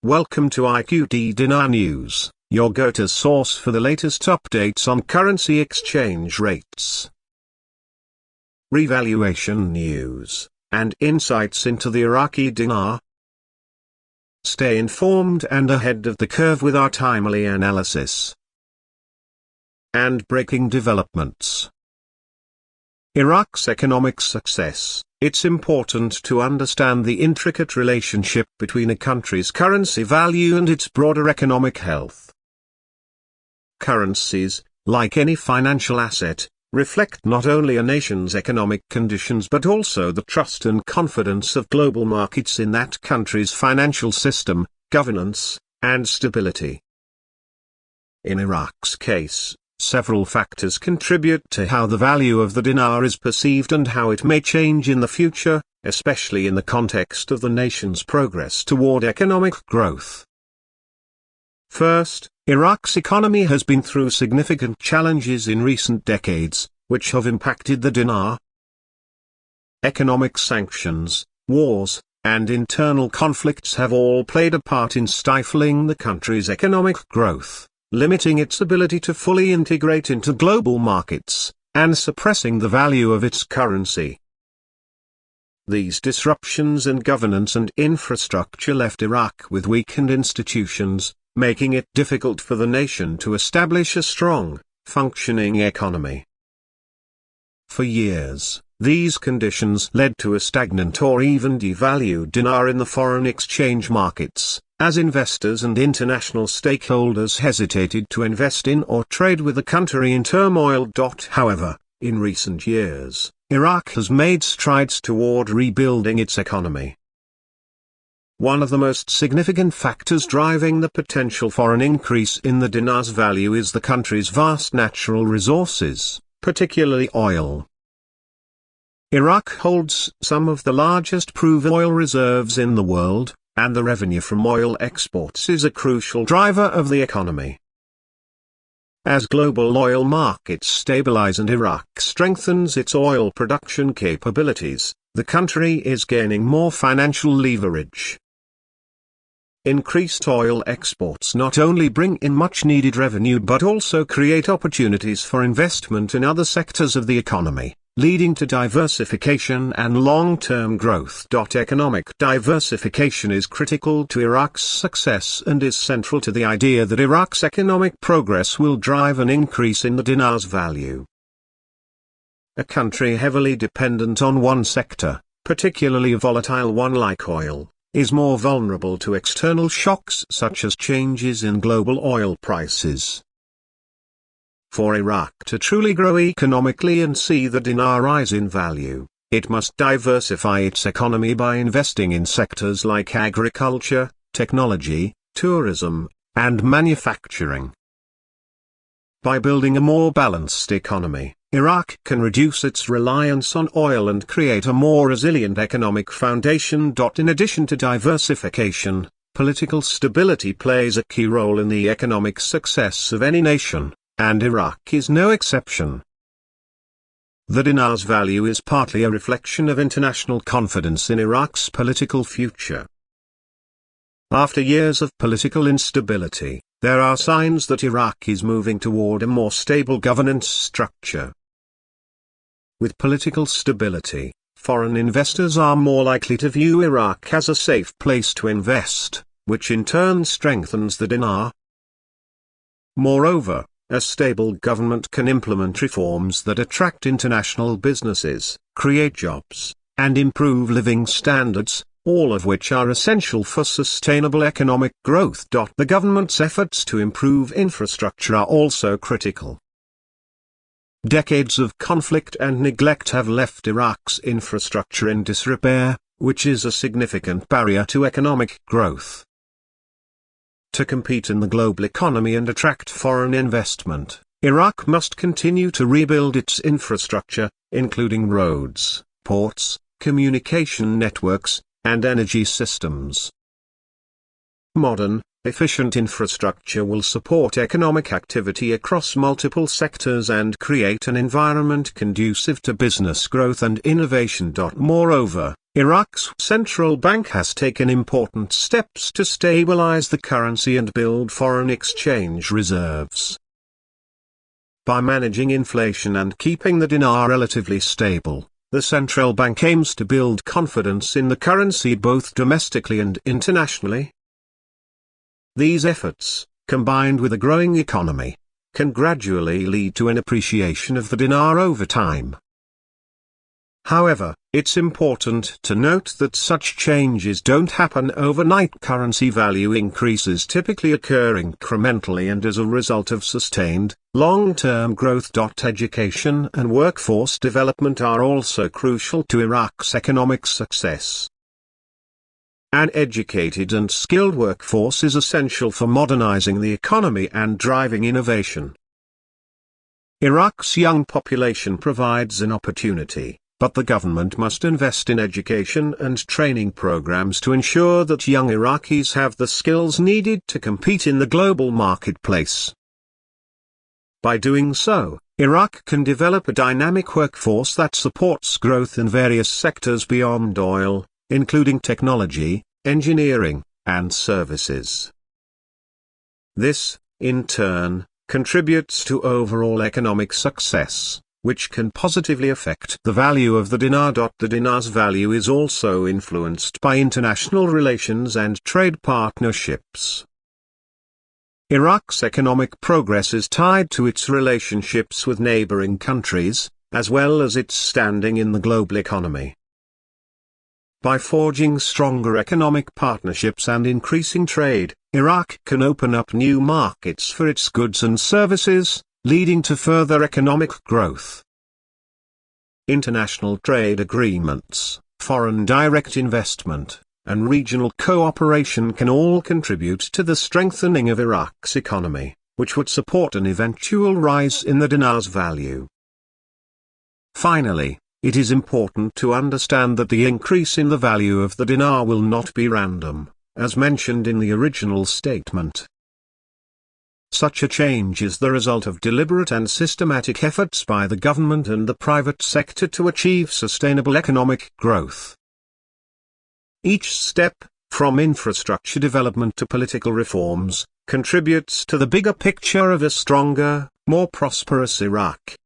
Welcome to IQD Dinar News, your go-to source for the latest updates on currency exchange rates, revaluation news, and insights into the Iraqi dinar. Stay informed and ahead of the curve with our timely analysis and breaking developments. Iraq's economic success. It's important to understand the intricate relationship between a country's currency value and its broader economic health. Currencies, like any financial asset, reflect not only a nation's economic conditions but also the trust and confidence of global markets in that country's financial system, governance, and stability. In Iraq's case, several factors contribute to how the value of the dinar is perceived and how it may change in the future, especially in the context of the nation's progress toward economic growth. First, Iraq's economy has been through significant challenges in recent decades, which have impacted the dinar. Economic sanctions, wars, and internal conflicts have all played a part in stifling the country's economic growth, limiting its ability to fully integrate into global markets, and suppressing the value of its currency. These disruptions in governance and infrastructure left Iraq with weakened institutions, making it difficult for the nation to establish a strong, functioning economy. For years, these conditions led to a stagnant or even devalued dinar in the foreign exchange markets, as investors and international stakeholders hesitated to invest in or trade with a country in turmoil. However, in recent years, Iraq has made strides toward rebuilding its economy. One of the most significant factors driving the potential for an increase in the dinar's value is the country's vast natural resources, particularly oil. Iraq holds some of the largest proven oil reserves in the world, and the revenue from oil exports is a crucial driver of the economy. As global oil markets stabilize and Iraq strengthens its oil production capabilities, the country is gaining more financial leverage. Increased oil exports not only bring in much-needed revenue but also create opportunities for investment in other sectors of the economy, leading to diversification and long-term growth. Economic diversification is critical to Iraq's success and is central to the idea that Iraq's economic progress will drive an increase in the dinar's value. A country heavily dependent on one sector, particularly a volatile one like oil, is more vulnerable to external shocks such as changes in global oil prices. For Iraq to truly grow economically and see the dinar rise in value, it must diversify its economy by investing in sectors like agriculture, technology, tourism, and manufacturing. By building a more balanced economy, Iraq can reduce its reliance on oil and create a more resilient economic foundation. In addition to diversification, political stability plays a key role in the economic success of any nation, and Iraq is no exception. The dinar's value is partly a reflection of international confidence in Iraq's political future. After years of political instability, there are signs that Iraq is moving toward a more stable governance structure. With political stability, foreign investors are more likely to view Iraq as a safe place to invest, which in turn strengthens the dinar. Moreover, a stable government can implement reforms that attract international businesses, create jobs, and improve living standards, all of which are essential for sustainable economic growth. The government's efforts to improve infrastructure are also critical. Decades of conflict and neglect have left Iraq's infrastructure in disrepair, which is a significant barrier to economic growth. To compete in the global economy and attract foreign investment, Iraq must continue to rebuild its infrastructure, including roads, ports, communication networks, and energy systems. Modern, efficient infrastructure will support economic activity across multiple sectors and create an environment conducive to business growth and innovation. Moreover, Iraq's central bank has taken important steps to stabilize the currency and build foreign exchange reserves. By managing inflation and keeping the dinar relatively stable, the central bank aims to build confidence in the currency both domestically and internationally. These efforts, combined with a growing economy, can gradually lead to an appreciation of the dinar over time. However, it's important to note that such changes don't happen overnight. Currency value increases typically occur incrementally and as a result of sustained, long-term growth. Education and workforce development are also crucial to Iraq's economic success. An educated and skilled workforce is essential for modernizing the economy and driving innovation. Iraq's young population provides an opportunity, but the government must invest in education and training programs to ensure that young Iraqis have the skills needed to compete in the global marketplace. By doing so, Iraq can develop a dynamic workforce that supports growth in various sectors beyond oil, including technology, engineering, and services. This, in turn, contributes to overall economic success, which can positively affect the value of the dinar. The dinar's value is also influenced by international relations and trade partnerships. Iraq's economic progress is tied to its relationships with neighboring countries, as well as its standing in the global economy. By forging stronger economic partnerships and increasing trade, Iraq can open up new markets for its goods and services, leading to further economic growth. International trade agreements, foreign direct investment, and regional cooperation can all contribute to the strengthening of Iraq's economy, which would support an eventual rise in the dinar's value. Finally, it is important to understand that the increase in the value of the dinar will not be random, as mentioned in the original statement. Such a change is the result of deliberate and systematic efforts by the government and the private sector to achieve sustainable economic growth. Each step, from infrastructure development to political reforms, contributes to the bigger picture of a stronger, more prosperous Iraq.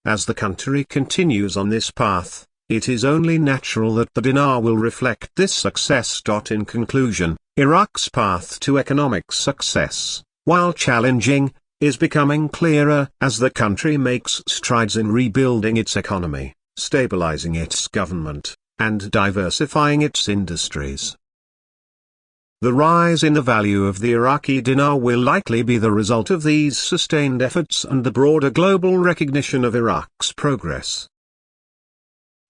As the country continues on this path, it is only natural that the dinar will reflect this success. In conclusion, Iraq's path to economic success, while challenging, is becoming clearer as the country makes strides in rebuilding its economy, stabilizing its government, and diversifying its industries. The rise in the value of the Iraqi dinar will likely be the result of these sustained efforts and the broader global recognition of Iraq's progress.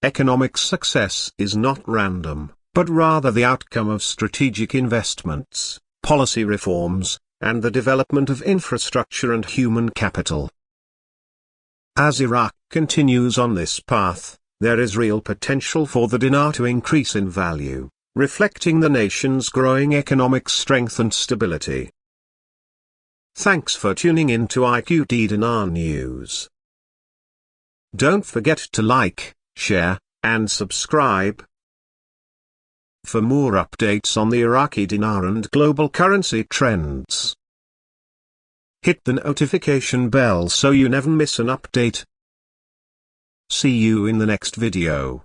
Economic success is not random, but rather the outcome of strategic investments, policy reforms, and the development of infrastructure and human capital. As Iraq continues on this path, there is real potential for the dinar to increase in value, reflecting the nation's growing economic strength and stability. Thanks for tuning in to IQD Dinar News. Don't forget to like, share, and subscribe. For more updates on the Iraqi dinar and global currency trends, hit the notification bell so you never miss an update. See you in the next video.